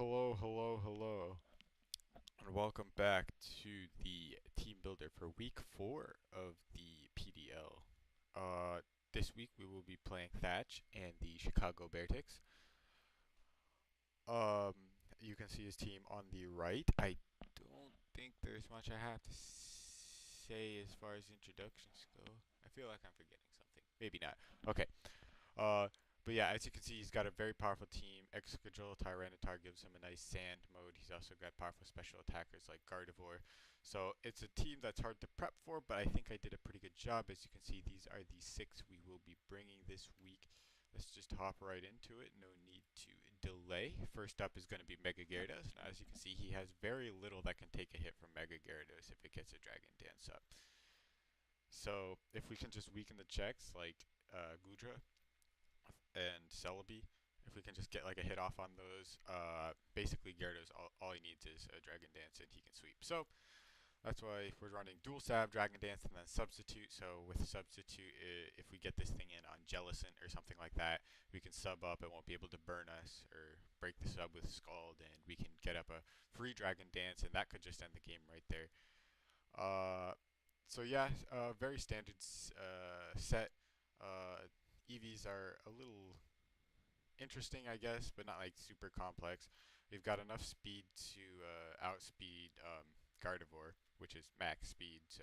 Hello, hello, hello, and welcome back to the team builder for week 4 of the PDL. This week we will be playing Thatch and the Chicago Beartics. You can see his team on the right. I don't think there's much I have to say as far as introductions go. I feel like I'm forgetting something. Maybe not. Okay. Uh, but yeah, as you can see, he's got a very powerful team. Excadrill Tyranitar gives him a nice sand mode. He's also got powerful special attackers like Gardevoir. So it's a team that's hard to prep for, but I think I did a pretty good job. As you can see, these are the 6 we will be bringing this week. Let's just hop right into it. No need to delay. First up is going to be Mega Gyarados. Now, as you can see, he has very little that can take a hit from Mega Gyarados if it gets a Dragon Dance up. So if we can just weaken the checks like Gudra and Celebi, if we can just get like a hit off on those, basically Gyarados, all he needs is a Dragon Dance and he can sweep. So that's why we're running Dual Stab, Dragon Dance, and then Substitute. So with Substitute, if we get this thing in on Jellicent or something like that, we can sub up. It won't be able to burn us or break the sub with Scald, and we can get up a free Dragon Dance, and that could just end the game right there. Uh, so yeah, very standard set. EVs are a little interesting, I guess, but not like super complex. We've got enough speed to outspeed Gardevoir, which is max speed. So,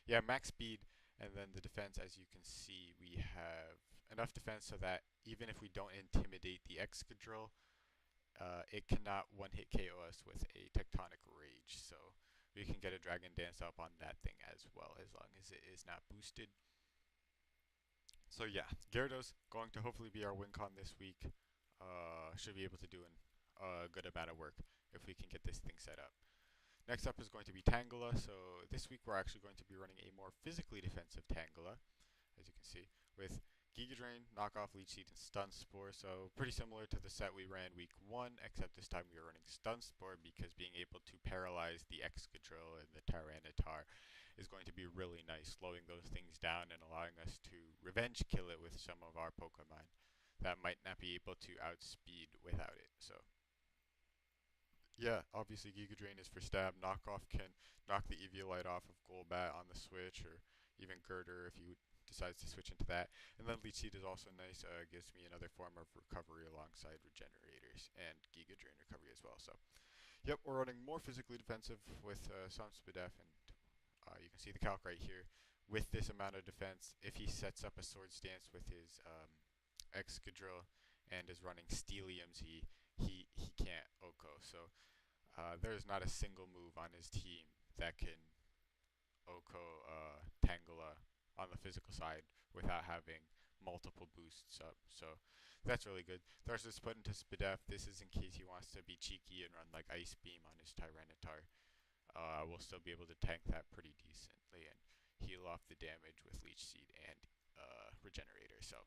yeah, max speed, and then the defense, as you can see, we have enough defense so that even if we don't intimidate the Excadrill, it cannot one-hit KO us with a Tectonic Rage. So we can get a Dragon Dance up on that thing as well, as long as it is not boosted. So yeah, Gyarados going to hopefully be our win con this week. Should be able to do a good amount of work if we can get this thing set up. Next up is going to be Tangela. So this week we're actually going to be running a more physically defensive Tangela, as you can see, with Giga Drain, Knockoff, Leech Seed, and Stun Spore. So pretty similar to the set we ran week 1, except this time we were running Stun Spore because being able to paralyze the Excadrill and the Tyranitar is going to be really nice, slowing those things down and allowing us to revenge kill it with some of our Pokemon that might not be able to outspeed without it. So yeah, obviously Giga Drain is for stab. Knockoff can knock the Eviolite off of Golbat on the switch, or even Girder if you decides to switch into that. And then Leech Seed is also nice. Gives me another form of recovery alongside Regenerators and Giga Drain recovery as well. So, yep, we're running more physically defensive with some Spadef, and you can see the calc right here. With this amount of defense, if he sets up a Sword Stance with his Excadrill and is running Steeliums, he can't OHKO. So there's not a single move on his team that can OHKO Tangela on the physical side without having multiple boosts up. So that's really good. Thrust is put into Spadef. This is in case he wants to be cheeky and run like Ice Beam on his Tyranitar. We'll still be able to tank that pretty decently and heal off the damage with Leech Seed and Regenerator. So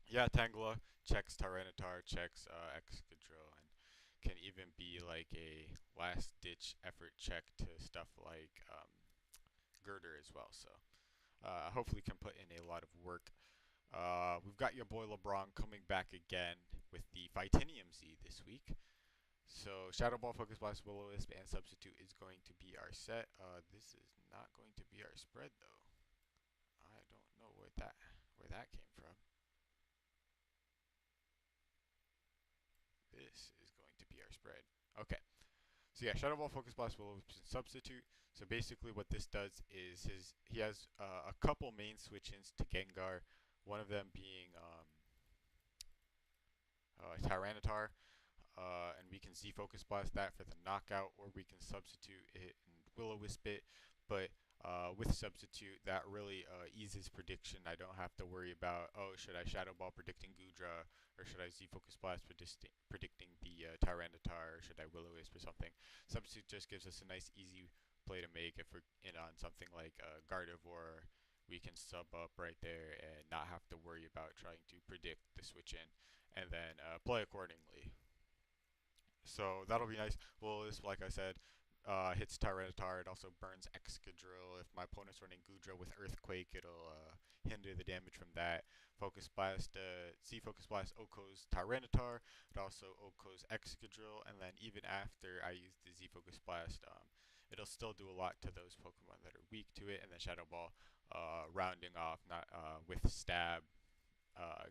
yeah, Tangela checks Tyranitar, checks Excadrill, and can even be like a last-ditch effort check to stuff like Girder as well. So hopefully can put in a lot of work. We've got your boy LeBron coming back again with the Fightinium Z this week. So Shadow Ball, Focus Blast, Will-O-Wisp, and Substitute is going to be our set. This is not going to be our spread though. I don't know where that came from. This is going to be our spread. Okay. So yeah, Shadow Ball, Focus Blast, Will-O-Wisp, and Substitute. So basically what this does is he has a couple main switch-ins to Gengar, one of them being Tyranitar, and we can Z-Focus Blast that for the knockout, or we can substitute it and Will-O-Wisp it, but with Substitute, that really eases prediction. I don't have to worry about, oh, should I Shadow Ball predicting Gudra, or should I Z-Focus Blast predicting the Tyranitar, or should I Will-O-Wisp or something. Substitute just gives us a nice, easy play to make if we're in on something like Gardevoir. We can sub up right there and not have to worry about trying to predict the switch in, and then play accordingly. So that'll be nice. Well, this, like I said, hits Tyranitar. It also burns Excadrill. If my opponent's running Gudra with Earthquake, it'll hinder the damage from that. Focus Blast, Z Focus Blast Oko's Tyranitar, it also Oko's Excadrill, and then even after I use the Z Focus Blast, it'll still do a lot to those Pokemon that are weak to it, and then Shadow Ball, rounding off not with Stab,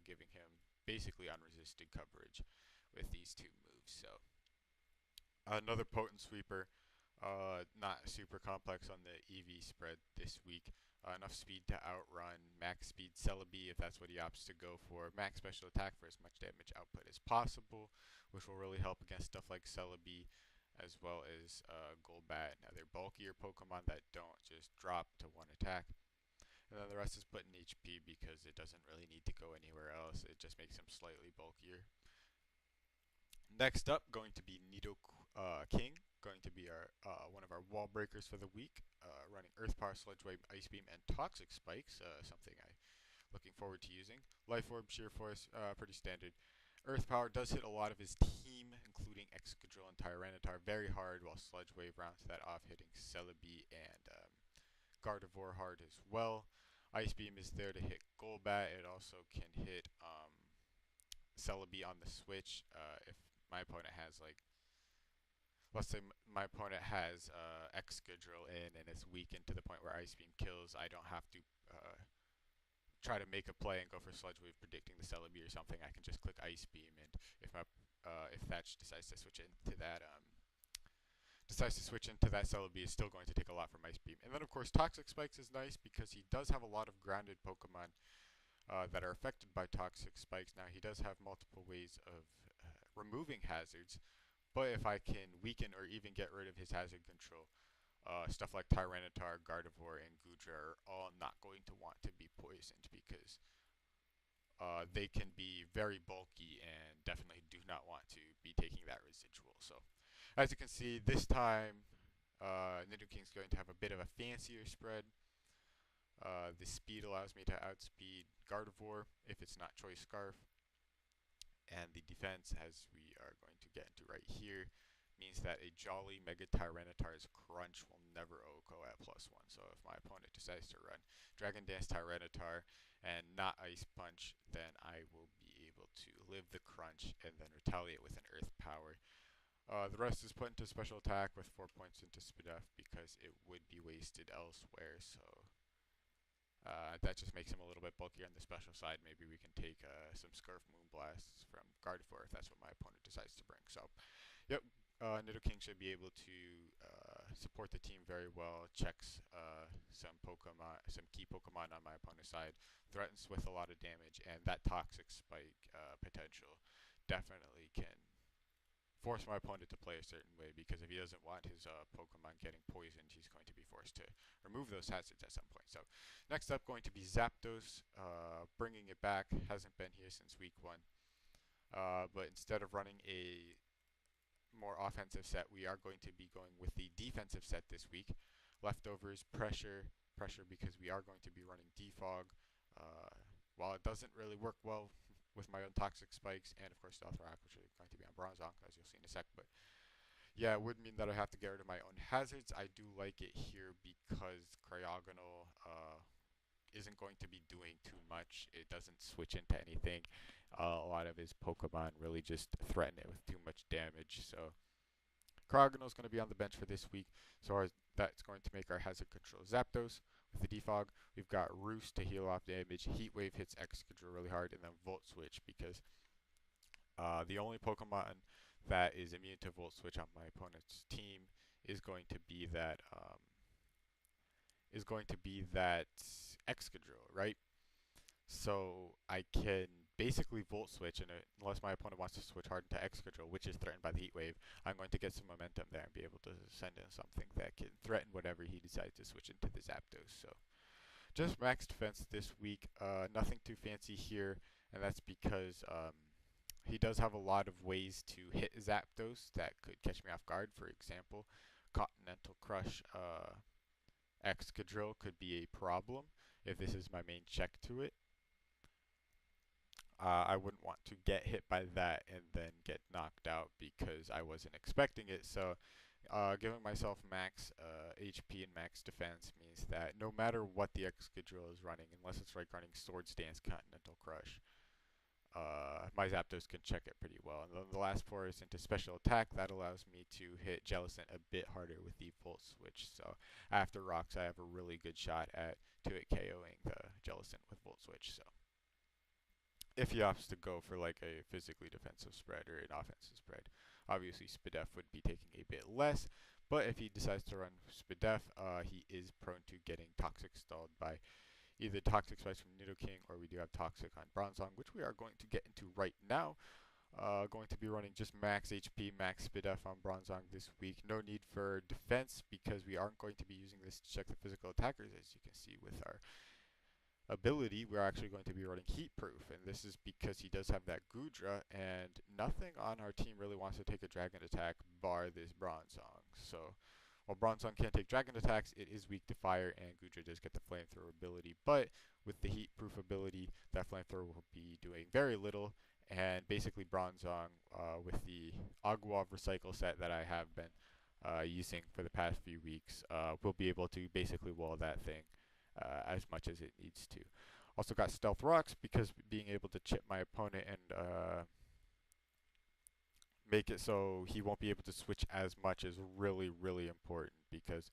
giving him basically unresisted coverage with these two moves. So another potent sweeper. Not super complex on the EV spread this week. Enough speed to outrun max speed Celebi if that's what he opts to go for. Max special attack for as much damage output as possible, which will really help against stuff like Celebi as well as Golbat and other bulkier Pokemon that don't just drop to one attack. And then the rest is put in HP because it doesn't really need to go anywhere else. It just makes him slightly bulkier. Next up, going to be Nido King, going to be our one of our wall breakers for the week, running Earth Power, Sludge Wave, Ice Beam, and Toxic Spikes, something I'm looking forward to using. Life Orb, Sheer Force, pretty standard. Earth Power does hit a lot of his team, including Excadrill and Tyranitar, very hard, while Sludge Wave rounds that off, hitting Celebi and Gardevoir hard as well. Ice Beam is there to hit Golbat. It also can hit Celebi on the switch if my opponent has, like, let's say my opponent has Excadrill in and it's weakened to the point where Ice Beam kills. I don't have to try to make a play and go for Sludge Wave predicting the Celebi or something. I can just click Ice Beam, and if Thatch decides to switch into that Celebi, is still going to take a lot from Ice Beam. And then of course Toxic Spikes is nice because he does have a lot of grounded Pokemon that are affected by Toxic Spikes. Now he does have multiple ways of removing hazards, but if I can weaken or even get rid of his hazard control, stuff like Tyranitar, Gardevoir, and Goodra are all not going to want to be poisoned because they can be very bulky and definitely do not want to be taking that residual. So as you can see, this time Nidoking's going to have a bit of a fancier spread. The speed allows me to outspeed Gardevoir if it's not Choice Scarf. And the defense, as we are going to get into right here, means that a Jolly Mega Tyranitar's Crunch will never OHKO at +1. So if my opponent decides to run Dragon Dance Tyranitar and not Ice Punch, then I will be able to live the Crunch and then retaliate with an Earth Power. The rest is put into Special Attack with 4 points into Spadef because it would be wasted elsewhere. So that just makes him a little bit bulkier on the special side. Maybe we can take some Scarf Moonblasts from Gardevoir if that's what my opponent decides to bring. So, yep, Nidoking should be able to support the team very well. Checks some key Pokemon on my opponent's side, threatens with a lot of damage, and that Toxic Spike potential definitely can force my opponent to play a certain way, because if he doesn't want his Pokemon getting poisoned, he's going to be forced to remove those hazards at some point. So next up, going to be Zapdos, bringing it back. Hasn't been here since week 1. But instead of running a more offensive set, we are going to be going with the defensive set this week. Leftovers, pressure because we are going to be running Defog. While it doesn't really work well with my own Toxic Spikes, and of course Stealth Rock, which is going to be on Bronzong, as you'll see in a sec. But yeah, it would mean that I have to get rid of my own hazards. I do like it here because Cryogonal isn't going to be doing too much. It doesn't switch into anything. A lot of his Pokemon really just threaten it with too much damage. So Cryogonal is going to be on the bench for this week. So that's going to make our hazard control Zapdos. With the Defog, we've got Roost to heal off damage. Heat Wave hits Excadrill really hard, and then Volt Switch because the only Pokemon that is immune to Volt Switch on my opponent's team is going to be that Excadrill, right? So I can basically Volt Switch, and unless my opponent wants to switch hard into Excadrill, which is threatened by the Heat Wave, I'm going to get some momentum there and be able to send in something that can threaten whatever he decides to switch into the Zapdos. So just max defense this week, nothing too fancy here, and that's because he does have a lot of ways to hit Zapdos that could catch me off guard. For example, Continental Crush Excadrill could be a problem if this is my main check to it. I wouldn't want to get hit by that and then get knocked out because I wasn't expecting it. So giving myself max HP and max defense means means that no matter what the Excadrill is running, unless it's like running Swords Dance, Continental Crush, my Zapdos can check it pretty well. And then the last four is into special attack. That allows me to hit Jellicent a bit harder with the Volt Switch. So after Rocks, I have a really good shot at 2-hit KOing the Jellicent with Volt Switch. So if he opts to go for like a physically defensive spread or an offensive spread, obviously Spadef would be taking a bit less. But if he decides to run Spadef, he is prone to getting Toxic stalled by either Toxic Spikes from Nidoking, or we do have Toxic on Bronzong, which we are going to get into right now. Going to be running just max HP, max Spadef on Bronzong this week. No need for defense because we aren't going to be using this to check the physical attackers. As you can see with our ability, we're actually going to be running Heat Proof, and this is because he does have that Goodra, and nothing on our team really wants to take a Dragon attack bar this Bronzong. So while Bronzong can't take Dragon attacks, it is weak to fire, and Goodra does get the Flamethrower ability. But with the Heat Proof ability, that Flamethrower will be doing very little, and basically Bronzong, with the Agua Recycle set that I have been using for the past few weeks, will be able to basically wall that thing as much as it needs to. Also got Stealth Rocks because being able to chip my opponent and make it so he won't be able to switch as much is really, really important because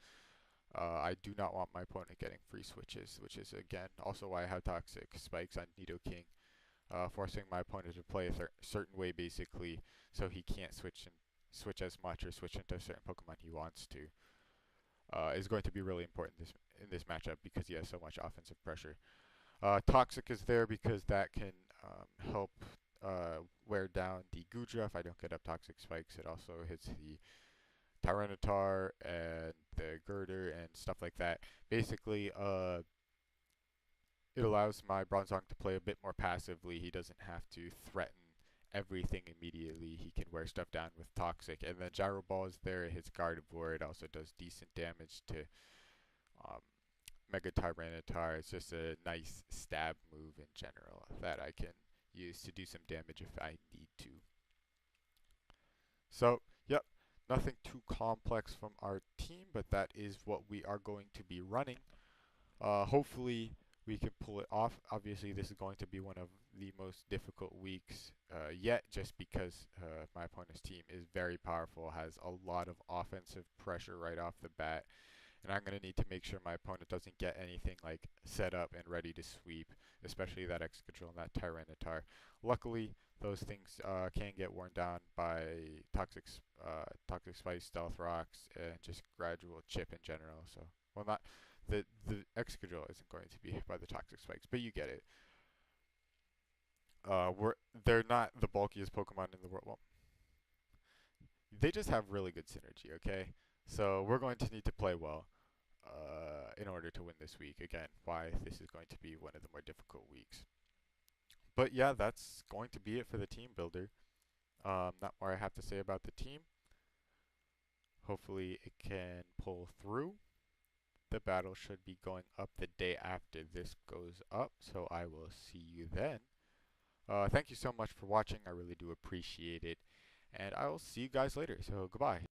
I do not want my opponent getting free switches, which is, again, also why I have Toxic Spikes on Nidoking, forcing my opponent to play a certain way, basically, so he can't switch as much or switch into a certain Pokemon he wants to, is going to be really important in this matchup because he has so much offensive pressure. Toxic is there because that can help wear down the Goodra if I don't get up Toxic Spikes. It also hits the Tyranitar and the Girder and stuff like that. Basically, it allows my Bronzong to play a bit more passively. He doesn't have to threaten everything immediately. He can wear stuff down with Toxic. And then Gyro Ball is there. It hits Gardevoir. It also does decent damage to Mega Tyranitar. It's just a nice stab move in general that I can use to do some damage if I need to. So, yep, nothing too complex from our team, but that is what we are going to be running. Hopefully we can pull it off. Obviously this is going to be one of the most difficult weeks yet, just because my opponent's team is very powerful, has a lot of offensive pressure right off the bat, and I'm going to need to make sure my opponent doesn't get anything like set up and ready to sweep, especially that Excadrill and that Tyranitar. Luckily, those things can get worn down by Toxic Spice, Stealth Rocks, and just gradual chip in general. So, well, not the Excadrill isn't going to be hit by the Toxic Spikes, but you get it. They're not the bulkiest Pokemon in the world. Well, they just have really good synergy, okay? So we're going to need to play well in order to win this week. Again, why this is going to be one of the more difficult weeks. But yeah, that's going to be it for the team builder. Not more I have to say about the team. Hopefully it can pull through. The battle should be going up the day after this goes up, so I will see you then. Thank you so much for watching. I really do appreciate it. And I will see you guys later. So goodbye.